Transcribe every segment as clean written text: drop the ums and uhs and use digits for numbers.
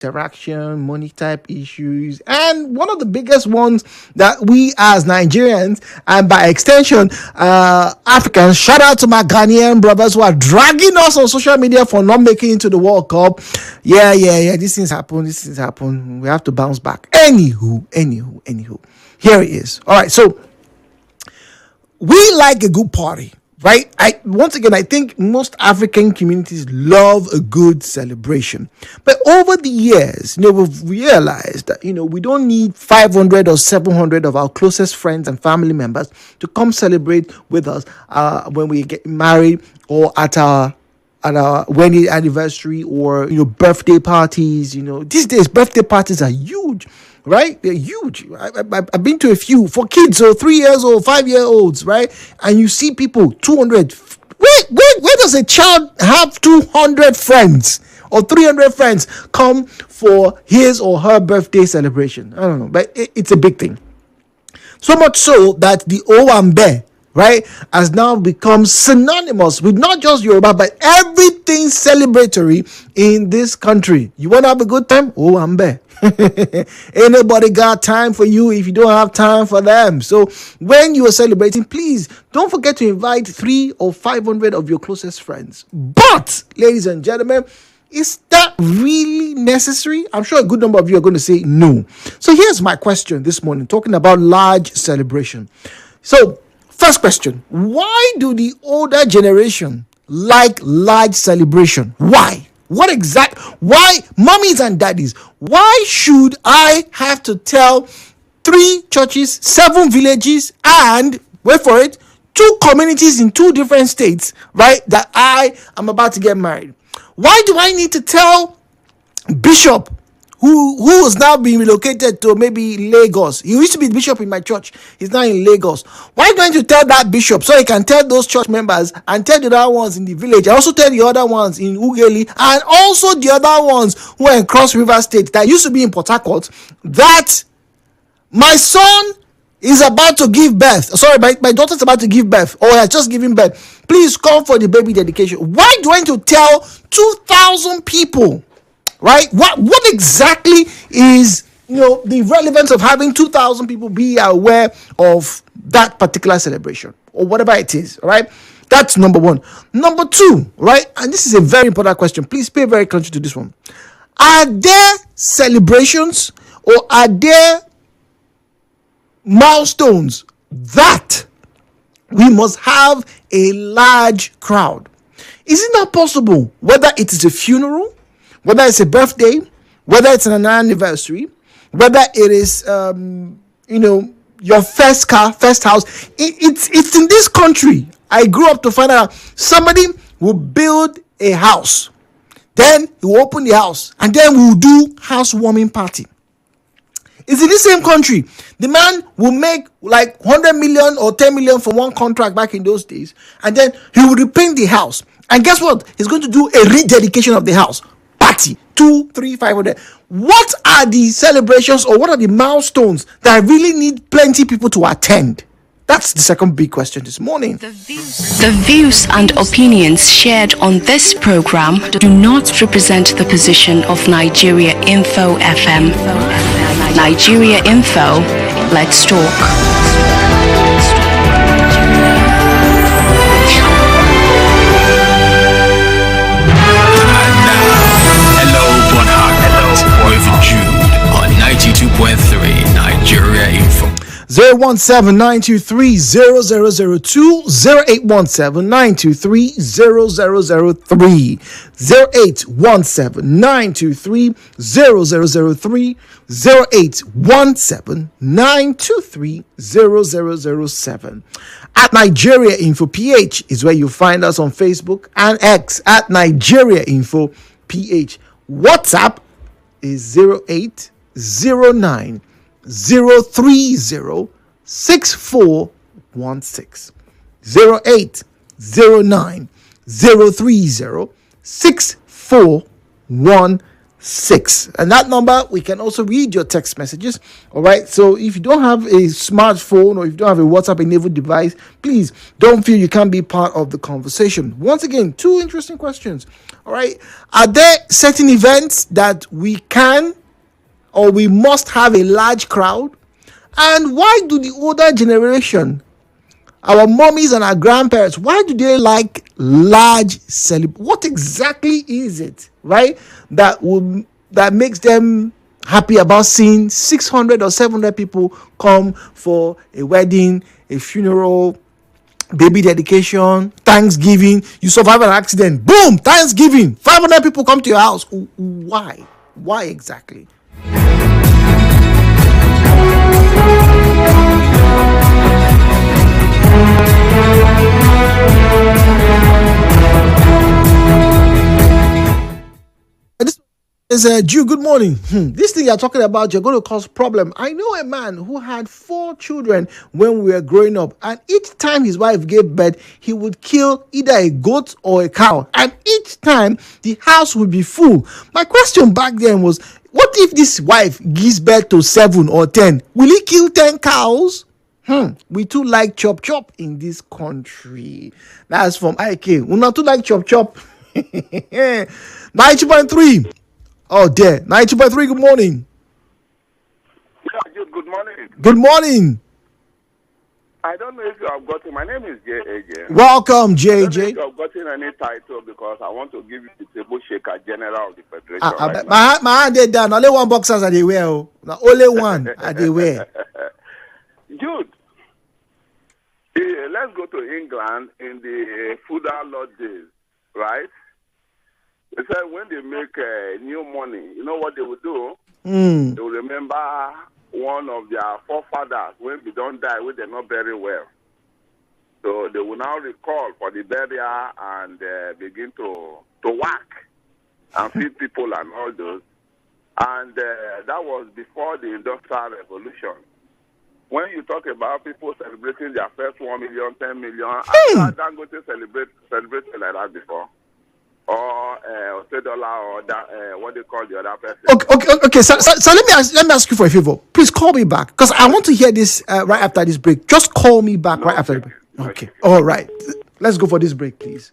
interaction, money type issues, and one of the biggest ones that we as Nigerians and by extension Africans, shout out to my Ghanaian brothers who are dragging us on social media for not making it to the World Cup. Yeah. These things happen. We have to bounce back. Anywho. Here it is. All right, so we like a good party, right? I think most African communities love a good celebration. But over the years, we've realized that, we don't need 500 or 700 of our closest friends and family members to come celebrate with us when we get married or at our wedding anniversary or, birthday parties. These days, birthday parties are huge. Right? They're huge. I've been to a few for kids, so 3 years old, 5-year-olds, right? And you see people, 200. Where does a child have 200 friends or 300 friends come for his or her birthday celebration? I don't know, but it's a big thing. So much so that the Omamegbe, right, has now become synonymous with not just Yoruba, but everything celebratory in this country. You want to have a good time? Omamegbe. Ain't nobody got time for you if you don't have time for them. So when you are celebrating, please don't forget to invite 300 or 500 of your closest friends. But, ladies and gentlemen, is that really necessary? I'm sure a good number of you are going to say no. So here's my question this morning, talking about large celebration. So, first question, why do the older generation like large celebration? Why? Why, mommies and daddies, why should I have to tell 3 churches, 7 villages, and, wait for it, 2 communities in 2 different states, right, that I am about to get married? Why do I need to tell Bishop, who is now being relocated to maybe Lagos? He used to be the bishop in my church. He's now in Lagos. Why are you going to tell that bishop so he can tell those church members and tell the other ones in the village? I also tell the other ones in Ugeli and also the other ones who are in Cross River State that used to be in Port Harcourt that my son is about to give birth. Sorry, my daughter's about to give birth or has just given birth. Please come for the baby dedication. Why do I need to tell 2,000 people? Right? What exactly is, the relevance of having 2,000 people be aware of that particular celebration or whatever it is, right? That's number one. Number two, right? And this is a very important question. Please pay very close to this one. Are there celebrations or are there milestones that we must have a large crowd? Is it not possible, whether it is a funeral, whether it's a birthday, whether it's an anniversary, whether it is, your first car, first house. It's in this country. I grew up to find out somebody will build a house, then he will open the house, and then we'll do housewarming party. It's in the same country. The man will make like 100 million or 10 million for one contract back in those days, and then he will repaint the house. And guess what? He's going to do a rededication of the house. Party 2, 3, 500. What are the celebrations or what are the milestones that really need plenty people to attend? That's the second big question this morning. The views and opinions shared on this program do not represent the position of Nigeria Info FM. Nigeria Info, let's talk. Jude on 92.3 Nigeria Info. 017-923-0002, 0817-923-0003, 0817-923-0003, 0817-923-0007. At Nigeria Info PH is where you find us on Facebook and X at Nigeria Info PH. WhatsApp is 0809 030 6416. 0809 030 6416. 6. And that number, we can also read your text messages. All right. So if you don't have a smartphone or if you don't have a WhatsApp enabled device, please don't feel you can't be part of the conversation. Once again, 2 interesting questions. All right. Are there certain events that we can or we must have a large crowd? And why do the older generation, our mommies and our grandparents, why do they like large what exactly is it, right, that makes them happy about seeing 600 or 700 people come for a wedding, a funeral, baby dedication, Thanksgiving? You survive an accident, boom, Thanksgiving, 500 people come to your house. Why exactly? This is Jude. Good morning. This thing you're talking about, you're going to cause problem. I know a man who had 4 children when we were growing up, and each time his wife gave birth, he would kill either a goat or a cow, and each time the house would be full. My question back then was, what if this wife gives birth to 7 or 10? Will he kill 10 cows? We too like chop chop in this country. That's from IK. We not too like chop chop. 90.3. Oh dear. 90.3. Good morning. Yeah, Jude, good morning. Good morning. I don't know if you have gotten. My name is JAJ. Welcome, I don't know if JJ. you have gotten any title because I want to give you the table shaker general of the federation. I bet Right my hand they down. Only one boxers are they wear. Oh. Now, only one are they wear. Jude, let's go to England in the feudal lord days, right? They said when they make new money, you know what they will do? They will remember one of their forefathers when they don't die, when they're not very well. So they will now recall for the burial and begin to work and feed people and all those. And that was before the Industrial Revolution. When you talk about people celebrating their first 1 million, 10 million, I don't go to celebrate like that before. Or $10 or that, what they call the other person. Okay. So let me ask you for a favor. Please call me back because I want to hear this right after this break. Just call me back right after the break. Okay. All right. Let's go for this break, please.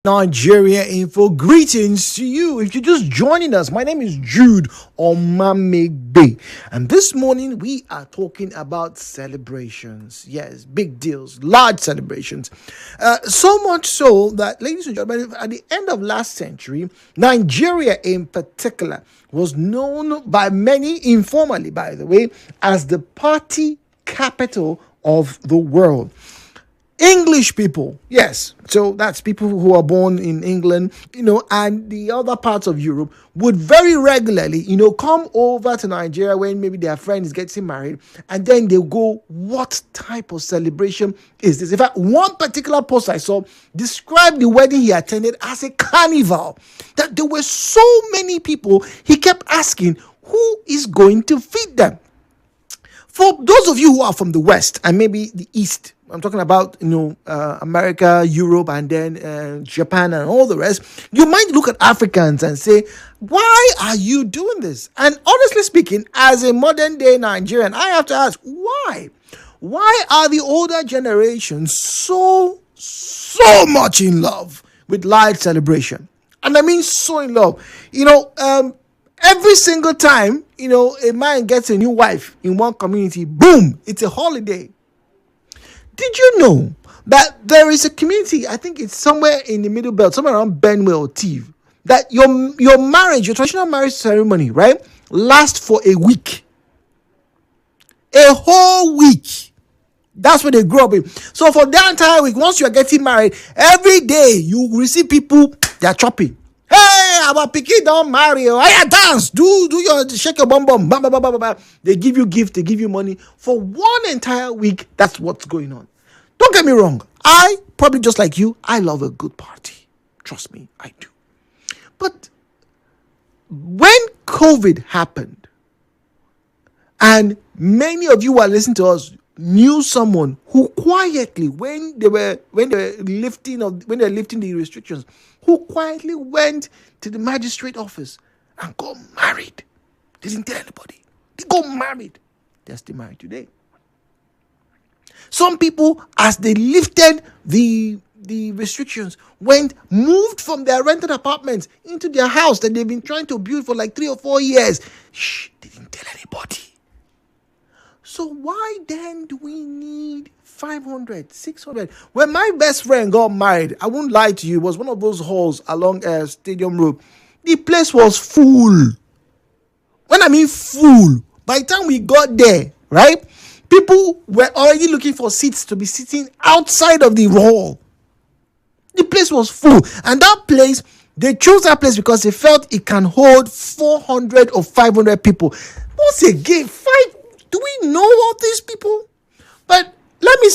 Nigeria Info. Greetings to you. If you're just joining us, my name is Jude Omamegbe, and this morning we are talking about celebrations. Yes, big deals, large celebrations. So much so that, ladies and gentlemen, at the end of last century, Nigeria in particular was known by many, informally by the way, as the party capital of the world. English people, yes, so that's people who are born in England, and the other parts of Europe would very regularly, come over to Nigeria when maybe their friend is getting married, and then they go, what type of celebration is this? In fact, one particular post I saw described the wedding he attended as a carnival, that there were so many people, he kept asking, who is going to feed them? For those of you who are from the West and maybe the East, I'm talking about, America, Europe, and then Japan and all the rest, you might look at Africans and say, why are you doing this? And honestly speaking, as a modern day Nigerian, I have to ask, why? Why are the older generations so much in love with large celebration? And I mean so in love. Every single time, a man gets a new wife in one community, boom, it's a holiday. Did you know that there is a community, I think it's somewhere in the Middle Belt, somewhere around Benway or Tiv, that your marriage, your traditional marriage ceremony, right, lasts for a week. A whole week. That's what they grew up in. So for the entire week, once you are getting married, every day you receive people, they are chopping. Hey, our pikin don't marry. Hey, dance. Do your shake your bum bum. Bam, bam, bam, bam, bam. They give you gift. They give you money for one entire week. That's what's going on. Don't get me wrong. I probably just like you. I love a good party. Trust me, I do. But when COVID happened, and many of you who are listening to us knew someone who quietly, when they were lifting the restrictions, who quietly went to the magistrate office and got married. They didn't tell anybody. They got married. They're still married today. Some people, as they lifted the restrictions, moved from their rented apartments into their house that they've been trying to build for like 3 or 4 years. They didn't tell anybody. So why then do we need 500, 600? When my best friend got married, I won't lie to you, it was one of those halls along Stadium Road. The place was full. When I mean full, by the time we got there, right, people were already looking for seats to be sitting outside of the hall. The place was full. And that place, they chose that place because they felt it can hold 400 or 500 people. Once again, do we know all these people? But let me